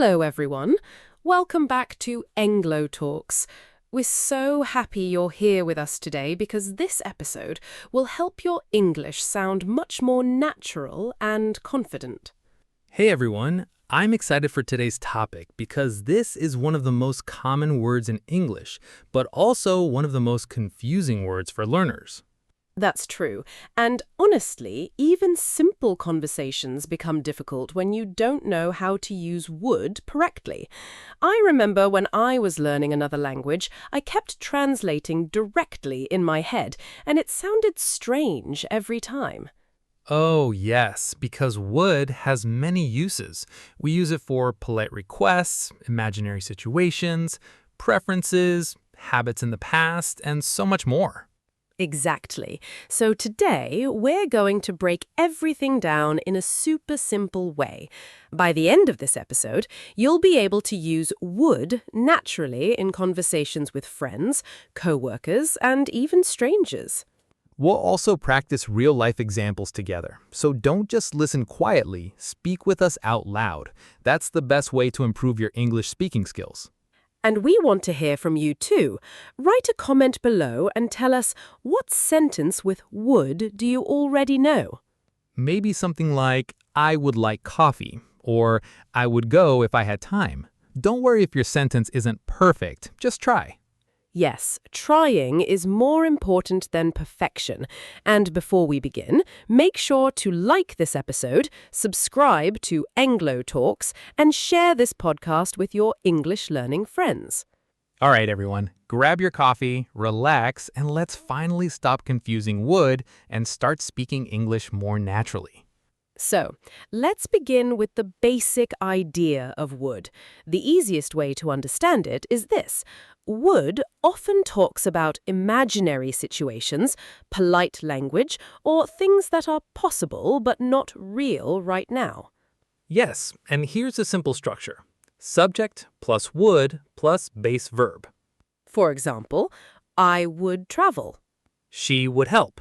Hello, everyone. Welcome back to Englo Talks. We're so happy you're here with us today because this episode will help your English sound much more natural and confident. Hey everyone, I'm excited for today's topic because this is one of the most common words in English, but also one of the most confusing words for learners. That's true. And honestly, even simple conversations become difficult when you don't know how to use would correctly. I remember when I was learning another language, I kept translating directly in my head, and it sounded strange every time. Oh yes, because would has many uses. We use it for polite requests, imaginary situations, preferences, habits in the past, and so much more. Exactly. So today, we're going to break everything down in a super simple way. By the end of this episode, you'll be able to use would naturally in conversations with friends, coworkers, and even strangers. We'll also practice real-life examples together, so don't just listen quietly, speak with us out loud. That's the best way to improve your English speaking skills. And we want to hear from you too. Write a comment below and tell us what sentence with would do you already know? Maybe something like, I would like coffee, or I would go if I had time. Don't worry if your sentence isn't perfect, just try. Yes, trying is more important than perfection. And before we begin, make sure to like this episode, subscribe to Englo Talks, and share this podcast with your English learning friends. All right, everyone, grab your coffee, relax, and let's finally stop confusing would and start speaking English more naturally. So, let's begin with the basic idea of would. The easiest way to understand it is this. Would often talks about imaginary situations, polite language, or things that are possible but not real right now. Yes, and here's a simple structure. Subject plus would plus base verb. For example, I would travel. She would help.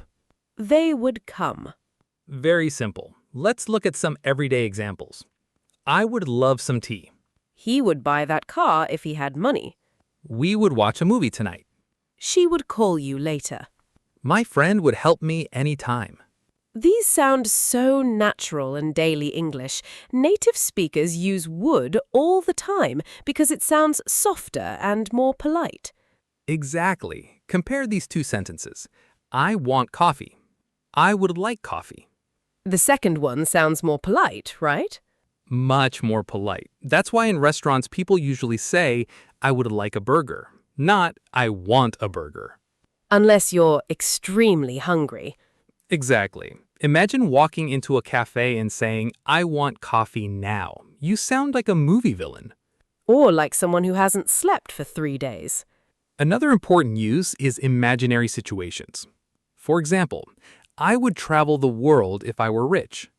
They would come. Very simple. Let's look at some everyday examples. I would love some tea. He would buy that car if he had money. We would watch a movie tonight. She would call you later. My friend would help me anytime. These sound so natural in daily English. Native speakers use would all the time because it sounds softer and more polite. Exactly. Compare these two sentences. I want coffee. I would like coffee. The second one sounds more polite, right? Much more polite. That's why in restaurants people usually say, I would like a burger, not I want a burger. Unless you're extremely hungry. Exactly. Imagine walking into a cafe and saying, I want coffee now. You sound like a movie villain. Or like someone who hasn't slept for 3 days. Another important use is imaginary situations. For example, I would travel the world if I were rich.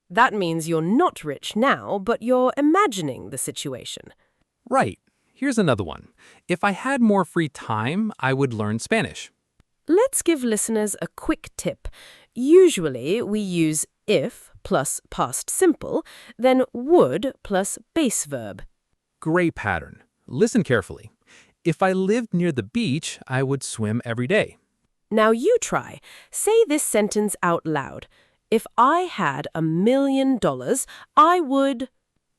That means you're not rich now, but you're imagining the situation. Right. Here's another one. If I had more free time, I would learn Spanish. Let's give listeners a quick tip. Usually we use if plus past simple, then would plus base verb. Great pattern. Listen carefully. If I lived near the beach, I would swim every day. Now you try. Say this sentence out loud. If I had $1 million, I would...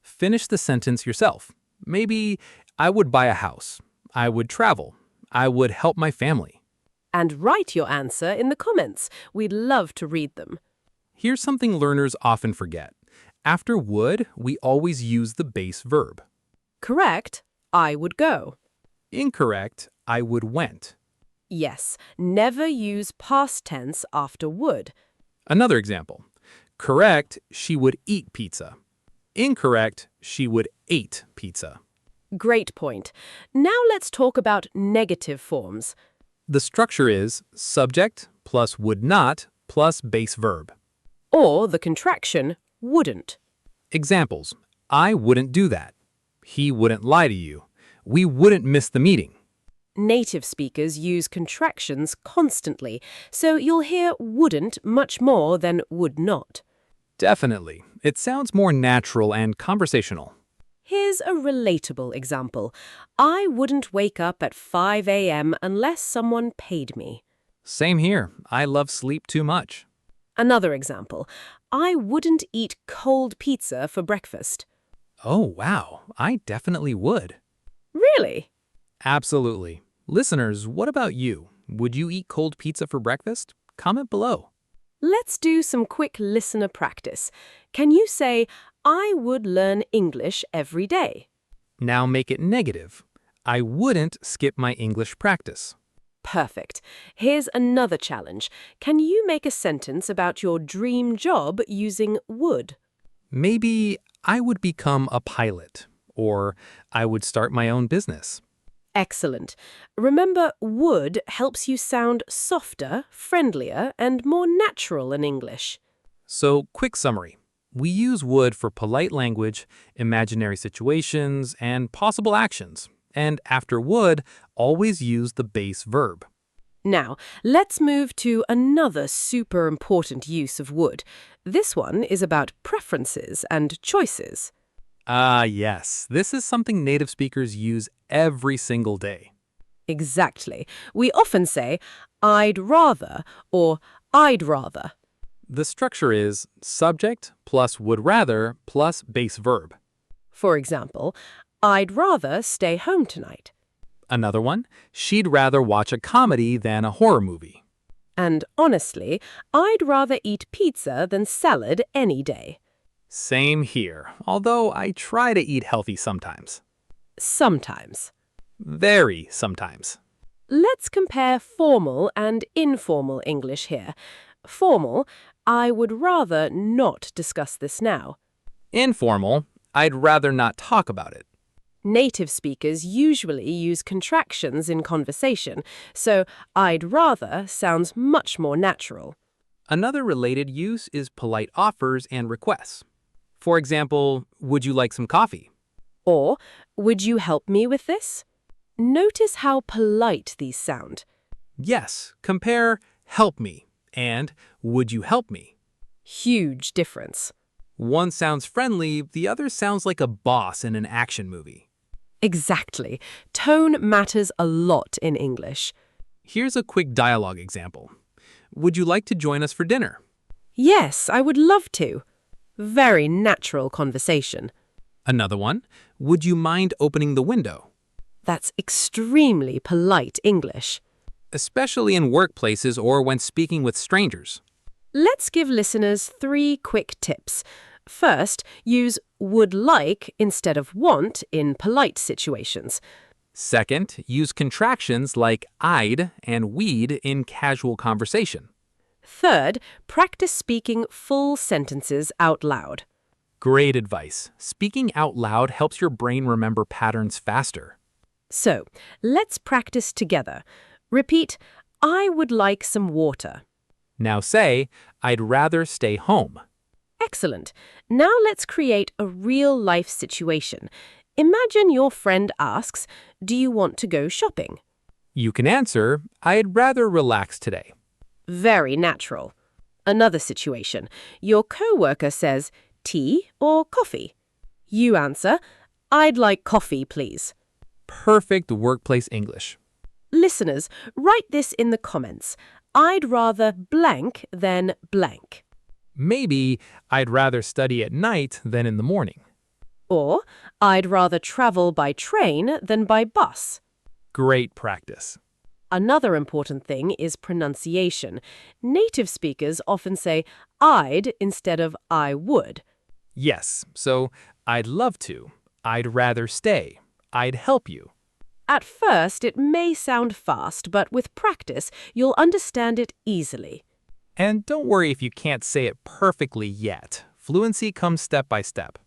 Finish the sentence yourself. Maybe, I would buy a house. I would travel. I would help my family. And write your answer in the comments. We'd love to read them. Here's something learners often forget. After would, we always use the base verb. Correct, I would go. Incorrect, I would went. Yes, never use past tense after would. Another example. Correct, she would eat pizza. Incorrect, she would ate pizza. Great point. Now let's talk about negative forms. The structure is subject plus would not plus base verb. Or the contraction wouldn't. Examples. I wouldn't do that. He wouldn't lie to you. We wouldn't miss the meeting. Native speakers use contractions constantly, so you'll hear wouldn't much more than would not. Definitely. It sounds more natural and conversational. Here's a relatable example. I wouldn't wake up at 5 a.m. unless someone paid me. Same here. I love sleep too much. Another example. I wouldn't eat cold pizza for breakfast. Oh, wow. I definitely would. Really? Absolutely. Listeners, what about you? Would you eat cold pizza for breakfast? Comment below. Let's do some quick listener practice. Can you say, I would learn English every day? Now make it negative. I wouldn't skip my English practice. Perfect. Here's another challenge. Can you make a sentence about your dream job using would? Maybe I would become a pilot, or I would start my own business. Excellent. Remember, would helps you sound softer, friendlier, and more natural in English. So, quick summary. We use would for polite language, imaginary situations, and possible actions. And after would, always use the base verb. Now, let's move to another super important use of would. This one is about preferences and choices. Ah, yes. This is something native speakers use every single day. Exactly. We often say, I'd rather or I'd rather. The structure is subject plus would rather plus base verb. For example, I'd rather stay home tonight. Another one, she'd rather watch a comedy than a horror movie. And honestly, I'd rather eat pizza than salad any day. Same here, although I try to eat healthy sometimes. Sometimes. Very sometimes. Let's compare formal and informal English here. Formal, I would rather not discuss this now. Informal, I'd rather not talk about it. Native speakers usually use contractions in conversation, so I'd rather sounds much more natural. Another related use is polite offers and requests. For example, would you like some coffee? Or, would you help me with this? Notice how polite these sound. Yes, compare help me and would you help me? Huge difference. One sounds friendly, the other sounds like a boss in an action movie. Exactly. Tone matters a lot in English. Here's a quick dialogue example. Would you like to join us for dinner? Yes, I would love to. Very natural conversation. Another one, would you mind opening the window? That's extremely polite English. Especially in workplaces or when speaking with strangers. Let's give listeners 3 quick tips. First, use would like instead of want in polite situations. Second, use contractions like I'd and we'd in casual conversation. Third, practice speaking full sentences out loud. Great advice. Speaking out loud helps your brain remember patterns faster. So, let's practice together. Repeat, I would like some water. Now say, I'd rather stay home. Excellent. Now let's create a real-life situation. Imagine your friend asks, do you want to go shopping? You can answer, I'd rather relax today. Very natural. Another situation. Your coworker says, tea or coffee? You answer, I'd like coffee, please. Perfect workplace English. Listeners, write this in the comments. I'd rather blank than blank. Maybe I'd rather study at night than in the morning. Or, I'd rather travel by train than by bus. Great practice. Another important thing is pronunciation. Native speakers often say I'd instead of I would. Yes, so I'd love to. I'd rather stay. I'd help you. At first, it may sound fast, but with practice, you'll understand it easily. And don't worry if you can't say it perfectly yet. Fluency comes step by step.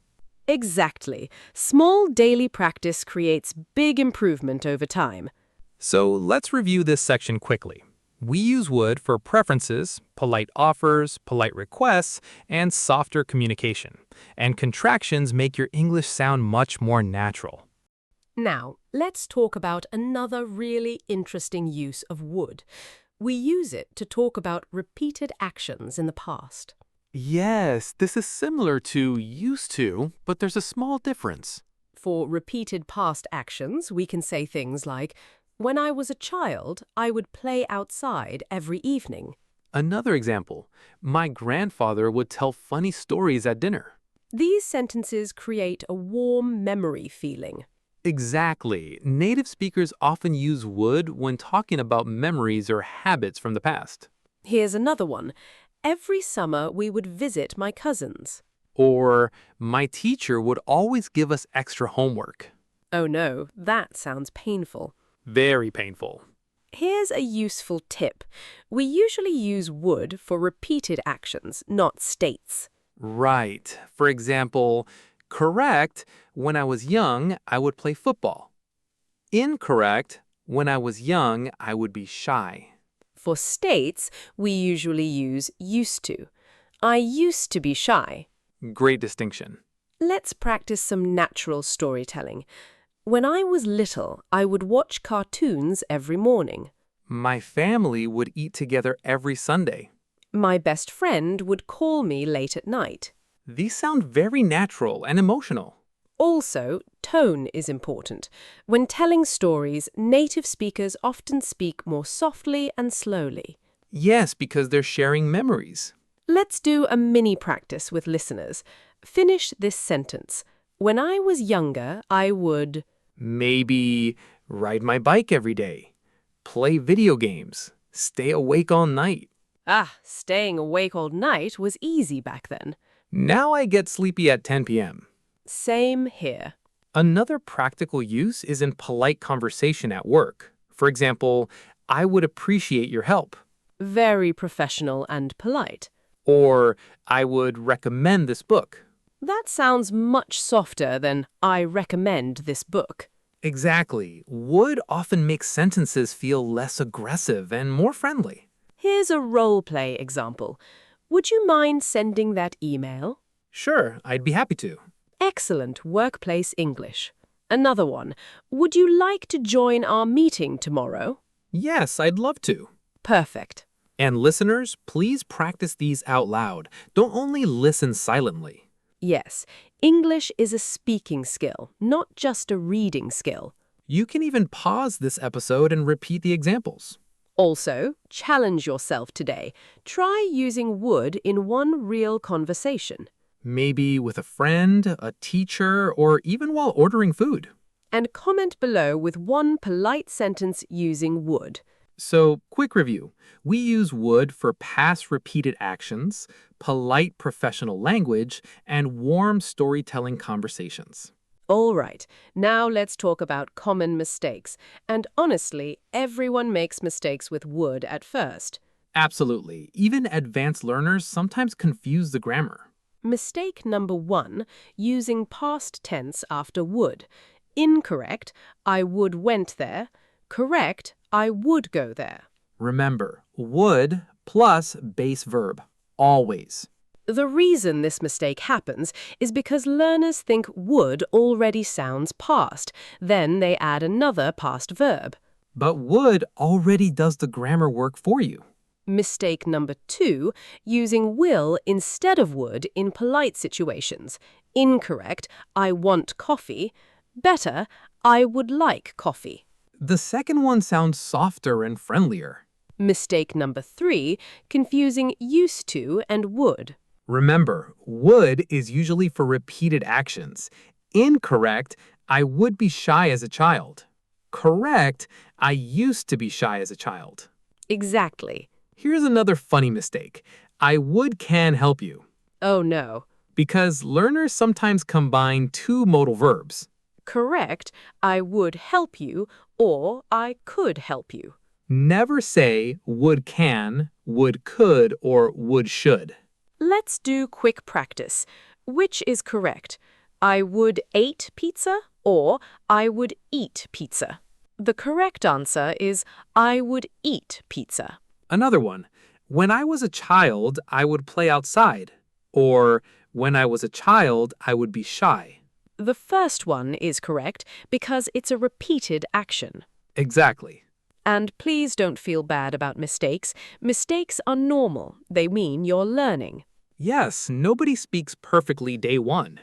Exactly. Small daily practice creates big improvement over time. So let's review this section quickly. We use would for preferences, polite offers, polite requests, and softer communication. And contractions make your English sound much more natural. Now, let's talk about another really interesting use of would. We use it to talk about repeated actions in the past. Yes, this is similar to used to, but there's a small difference. For repeated past actions, we can say things like, when I was a child, I would play outside every evening. Another example, my grandfather would tell funny stories at dinner. These sentences create a warm memory feeling. Exactly. Native speakers often use would when talking about memories or habits from the past. Here's another one. Every summer we would visit my cousins. Or, my teacher would always give us extra homework. Oh no, that sounds painful. Very painful. Here's a useful tip. We usually use would for repeated actions, not states. Right. For example, correct, when I was young, I would play football. Incorrect, when I was young, I would be shy. For states, we usually use used to. I used to be shy. Great distinction. Let's practice some natural storytelling. When I was little, I would watch cartoons every morning. My family would eat together every Sunday. My best friend would call me late at night. These sound very natural and emotional. Also, tone is important. When telling stories, native speakers often speak more softly and slowly. Yes, because they're sharing memories. Let's do a mini practice with listeners. Finish this sentence. When I was younger, I would... Maybe ride my bike every day, play video games, stay awake all night. Staying awake all night was easy back then. Now I get sleepy at 10 p.m. Same here. Another practical use is in polite conversation at work. For example, I would appreciate your help. Very professional and polite. Or I would recommend this book. That sounds much softer than I recommend this book. Exactly. Would often make sentences feel less aggressive and more friendly. Here's a role-play example. Would you mind sending that email? Sure, I'd be happy to. Excellent workplace English. Another one. Would you like to join our meeting tomorrow? Yes, I'd love to. Perfect. And listeners, please practice these out loud. Don't only listen silently. Yes, English is a speaking skill, not just a reading skill. You can even pause this episode and repeat the examples. Also, challenge yourself today. Try using would in one real conversation. Maybe with a friend, a teacher, or even while ordering food. And comment below with one polite sentence using would. So, quick review. We use would for past repeated actions, polite professional language, and warm storytelling conversations. All right, now let's talk about common mistakes. And honestly, everyone makes mistakes with would at first. Absolutely. Even advanced learners sometimes confuse the grammar. Mistake number 1, using past tense after would. Incorrect, I would went there. Correct, I would go there. Remember, would plus base verb, always. The reason this mistake happens is because learners think would already sounds past, then they add another past verb. But would already does the grammar work for you. Mistake number 2, using will instead of would in polite situations. Incorrect, I want coffee. Better, I would like coffee. The second one sounds softer and friendlier. Mistake number 3, confusing used to and would. Remember, would is usually for repeated actions. Incorrect, I would be shy as a child. Correct, I used to be shy as a child. Exactly. Here's another funny mistake. I would can help you. Oh no. Because learners sometimes combine two modal verbs. Correct, I would help you, or I could help you. Never say would can, would could, or would should. Let's do quick practice. Which is correct? I would ate pizza or I would eat pizza? The correct answer is I would eat pizza. Another one. When I was a child, I would play outside. Or when I was a child, I would be shy. The first one is correct because it's a repeated action. Exactly. And please don't feel bad about mistakes. Mistakes are normal. They mean you're learning. Yes, nobody speaks perfectly day one.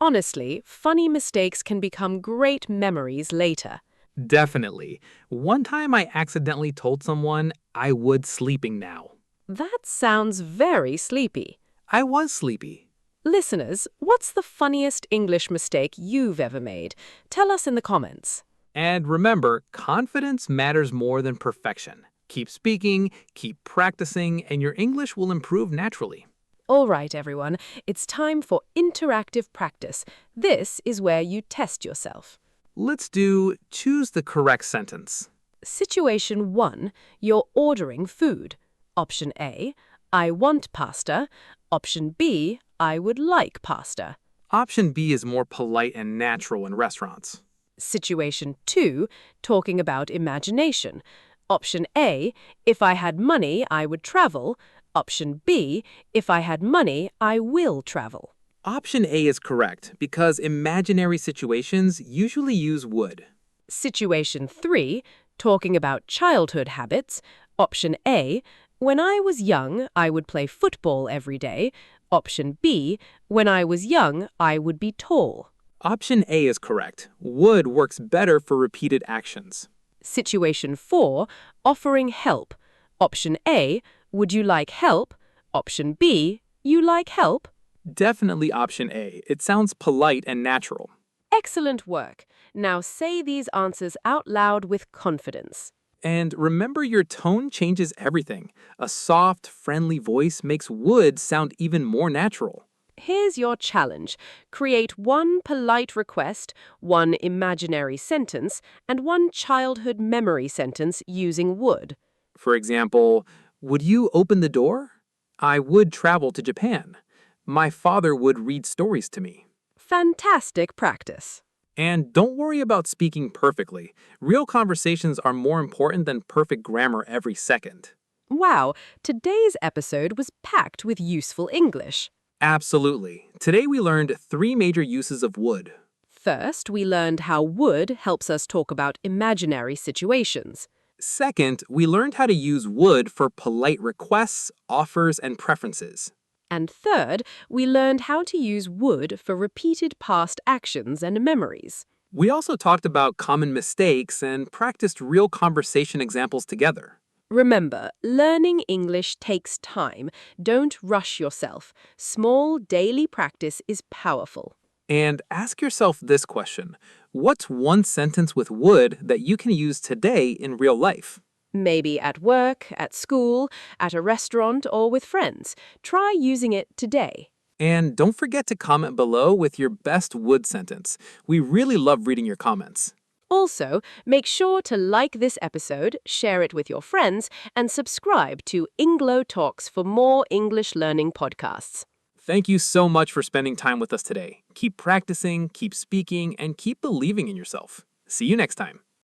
Honestly, funny mistakes can become great memories later. Definitely. One time I accidentally told someone I would sleeping now. That sounds very sleepy. I was sleepy. Listeners, what's the funniest English mistake you've ever made? Tell us in the comments. And remember, confidence matters more than perfection. Keep speaking, keep practicing, and your English will improve naturally. All right, everyone, it's time for interactive practice. This is where you test yourself. Let's do choose the correct sentence. Situation 1, you're ordering food. Option A, I want pasta. Option B, I would like pasta. Option B is more polite and natural in restaurants. Situation 2, talking about imagination. Option A, if I had money, I would travel. Option B, if I had money, I will travel. Option A is correct because imaginary situations usually use would. Situation 3, talking about childhood habits. Option A, when I was young, I would play football every day. Option B, when I was young, I would be tall. Option A is correct. Would works better for repeated actions. Situation 4, offering help. Option A, would you like help? Option B, you like help? Definitely option A. It sounds polite and natural. Excellent work. Now say these answers out loud with confidence. And remember, your tone changes everything. A soft, friendly voice makes would sound even more natural. Here's your challenge. Create one polite request, one imaginary sentence, and one childhood memory sentence using would. For example, would you open the door? I would travel to Japan. My father would read stories to me. Fantastic practice. And don't worry about speaking perfectly. Real conversations are more important than perfect grammar every second. Wow, today's episode was packed with useful English. Absolutely. Today we learned 3 major uses of would. First, we learned how would helps us talk about imaginary situations. Second, we learned how to use would for polite requests, offers, and preferences. And third, we learned how to use would for repeated past actions and memories. We also talked about common mistakes and practiced real conversation examples together. Remember, learning English takes time. Don't rush yourself. Small daily practice is powerful. And ask yourself this question: what's one sentence with would that you can use today in real life? Maybe at work, at school, at a restaurant, or with friends. Try using it today. And don't forget to comment below with your best would sentence. We really love reading your comments. Also, make sure to like this episode, share it with your friends, and subscribe to Englo Talks for more English learning podcasts. Thank you so much for spending time with us today. Keep practicing, keep speaking, and keep believing in yourself. See you next time.